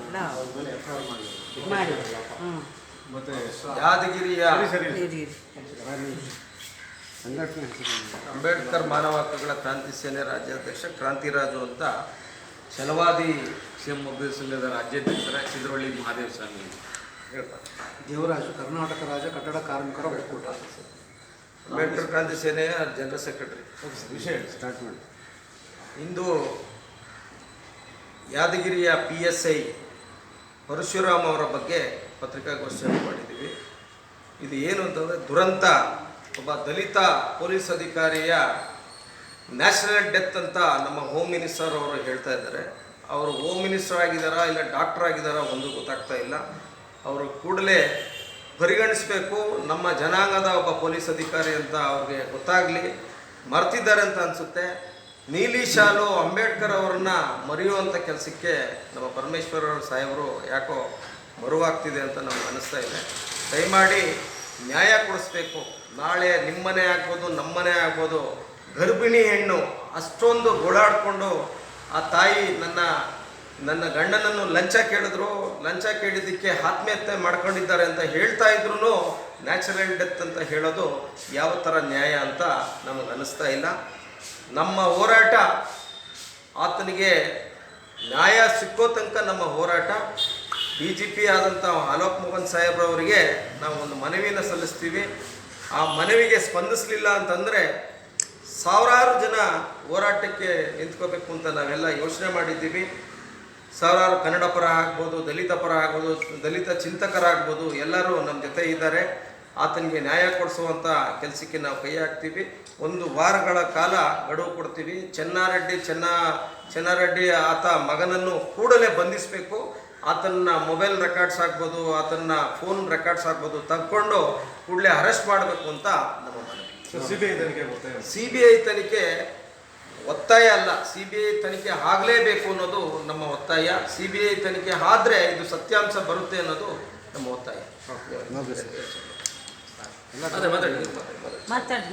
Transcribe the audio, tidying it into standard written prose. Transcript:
ಎಲ್ಲ ಮಾಡಿ ಮತ್ತೆ ಯಾದಗಿರಿಯ ಇರಿ ಅಂಬೇಡ್ಕರ್ ಮಾನವ ಹಕ್ಕುಗಳ ಕ್ರಾಂತಿ ಸೇನೆ ರಾಜ್ಯಾಧ್ಯಕ್ಷ ಕ್ರಾಂತಿರಾಜು ಅಂತ ಛಲವಾದಿ ಕ್ಷೇಮ ಅಭಿವೃದ್ಧಿ ಸಂಘದ ರಾಜ್ಯಾಧ್ಯಕ್ಷರ ಚಿದ್ರವಳ್ಳಿ ಮಹಾದೇವ ಸ್ವಾಮಿ ಹೇಳ್ತಾರೆ. ದೇವರಾಜು ಕರ್ನಾಟಕ ರಾಜ್ಯ ಕಟ್ಟಡ ಕಾರ್ಮಿಕರ ಒಕ್ಕೂಟ. ಅಂಬೇಡ್ಕರ್ ಕ್ರಾಂತಿ ಸೇನೆಯ ಜನರಲ್ ಸೆಕ್ರೆಟರಿ. ವಿಷಯ ಸ್ಟಾರ್ಟ್ ಮಾಡಿ. ಇಂದು ಯಾದಗಿರಿಯ PSI ಪರಶುರಾಮ್ ಅವರ ಬಗ್ಗೆ ಪತ್ರಿಕಾಗೋಷ್ಠಿಯನ್ನು ಮಾಡಿದ್ದೀವಿ. ಇದು ಏನು ಅಂತಂದರೆ ದುರಂತ, ಒಬ್ಬ ದಲಿತ ಪೊಲೀಸ್ ಅಧಿಕಾರಿಯ ನ್ಯಾಷನಲ್ ಡೆತ್ ಅಂತ ನಮ್ಮ ಹೋಮ್ ಮಿನಿಸ್ಟರ್ ಅವರು ಹೇಳ್ತಾ ಇದ್ದಾರೆ. ಅವರು ಹೋಮ್ ಮಿನಿಸ್ಟರ್ ಆಗಿದ್ದಾರಾ ಇಲ್ಲ ಡಾಕ್ಟರ್ ಆಗಿದ್ದಾರಾ ಒಂದು ಗೊತ್ತಾಗ್ತಾ ಇಲ್ಲ. ಅವರು ಕೂಡಲೇ ಪರಿಗಣಿಸಬೇಕು. ನಮ್ಮ ಜನಾಂಗದ ಒಬ್ಬ ಪೊಲೀಸ್ ಅಧಿಕಾರಿ ಅಂತ ಅವ್ರಿಗೆ ಗೊತ್ತಾಗಲಿ. ಮರ್ತಿದ್ದಾರೆ ಅಂತ ಅನಿಸುತ್ತೆ. ನೀಲಿ ಶಾಲು ಅಂಬೇಡ್ಕರ್ ಅವರನ್ನು ಮರೆಯುವಂಥ ಕೆಲಸಕ್ಕೆ ನಮ್ಮ ಪರಮೇಶ್ವರ ಸಾಹೇಬರು ಯಾಕೋ ಮರುವಾಗ್ತಿದೆ ಅಂತ ನಮ್ಗೆ ಅನ್ನಿಸ್ತಾ ಇದೆ. ದಯಮಾಡಿ ನ್ಯಾಯ ಕೊಡಿಸ್ಬೇಕು. ನಾಳೆ ನಿಮ್ಮನೆ ಆಗ್ಬೋದು, ನಮ್ಮನೆ ಆಗ್ಬೋದು, ಗರ್ಭಿಣಿ ಹೆಣ್ಣು ಅಷ್ಟೊಂದು ಗೋಳಾಡಿಕೊಂಡು ಆ ತಾಯಿ ನನ್ನ ಗಂಡನನ್ನು ಲಂಚ ಕೇಳಿದ್ರು, ಲಂಚ ಕೇಳಿದ್ದಕ್ಕೆ ಆತ್ಮಹತ್ಯೆ ಮಾಡ್ಕೊಂಡಿದ್ದಾರೆ ಅಂತ ಹೇಳ್ತಾ ಇದ್ರು ನ್ಯಾಚುರಲ್ ಡೆತ್ ಅಂತ ಹೇಳೋದು ಯಾವ ಥರ ನ್ಯಾಯ ಅಂತ ನಮಗೆ ಅನ್ನಿಸ್ತಾ ಇಲ್ಲ. ನಮ್ಮ ಹೋರಾಟ ಆತನಿಗೆ ನ್ಯಾಯ ಸಿಕ್ಕೋ ತನಕ ನಮ್ಮ ಹೋರಾಟ. DGP ಆದಂಥ ಅಲೋಕ್ ಮೋಹನ್ ಸಾಹೇಬ್ರವರಿಗೆ ನಾವು ಒಂದು ಮನವಿಯನ್ನು ಸಲ್ಲಿಸ್ತೀವಿ. ಆ ಮನವಿಗೆ ಸ್ಪಂದಿಸಲಿಲ್ಲ ಅಂತಂದರೆ ಸಾವಿರಾರು ಜನ ಹೋರಾಟಕ್ಕೆ ನಿಂತ್ಕೋಬೇಕು ಅಂತ ನಾವೆಲ್ಲ ಯೋಚನೆ ಮಾಡಿದ್ದೀವಿ. ಸಾವಿರಾರು ಕನ್ನಡ ಪರ ಆಗ್ಬೋದು, ದಲಿತ ಪರ ಆಗ್ಬೋದು, ದಲಿತ ಚಿಂತಕರಾಗ್ಬೋದು, ಎಲ್ಲರೂ ನಮ್ಮ ಜೊತೆ ಇದ್ದಾರೆ. ಆತನಿಗೆ ನ್ಯಾಯ ಕೊಡಿಸುವಂಥ ಕೆಲಸಕ್ಕೆ ನಾವು ಕೈ ಹಾಕ್ತೀವಿ. 1 ವಾರಗಳ ಕಾಲ ಗಡುವು ಕೊಡ್ತೀವಿ. ಚೆನ್ನಾರೆಡ್ಡಿ ಆತ ಮಗನನ್ನು ಕೂಡಲೇ ಬಂಧಿಸಬೇಕು. ಆತನ ಮೊಬೈಲ್ ರೆಕಾರ್ಡ್ಸ್ ಆಗ್ಬೋದು, ಆತನ ಫೋನ್ ರೆಕಾರ್ಡ್ಸ್ ಆಗ್ಬೋದು ತಗೊಂಡು ಕೂಡಲೇ ಅರೆಸ್ಟ್ ಮಾಡಬೇಕು ಅಂತ ನಮ್ಮ ಮನವಿ. CBI ತನಿಖೆ ಒತ್ತಾಯ ಅಲ್ಲ, CBI ತನಿಖೆ ಆಗಲೇಬೇಕು ಅನ್ನೋದು ನಮ್ಮ ಒತ್ತಾಯ. CBI ತನಿಖೆ ಆದರೆ ಇದು ಸತ್ಯಾಂಶ ಬರುತ್ತೆ ಅನ್ನೋದು ನಮ್ಮ ಒತ್ತಾಯ. ಮಾತಾಡಿ.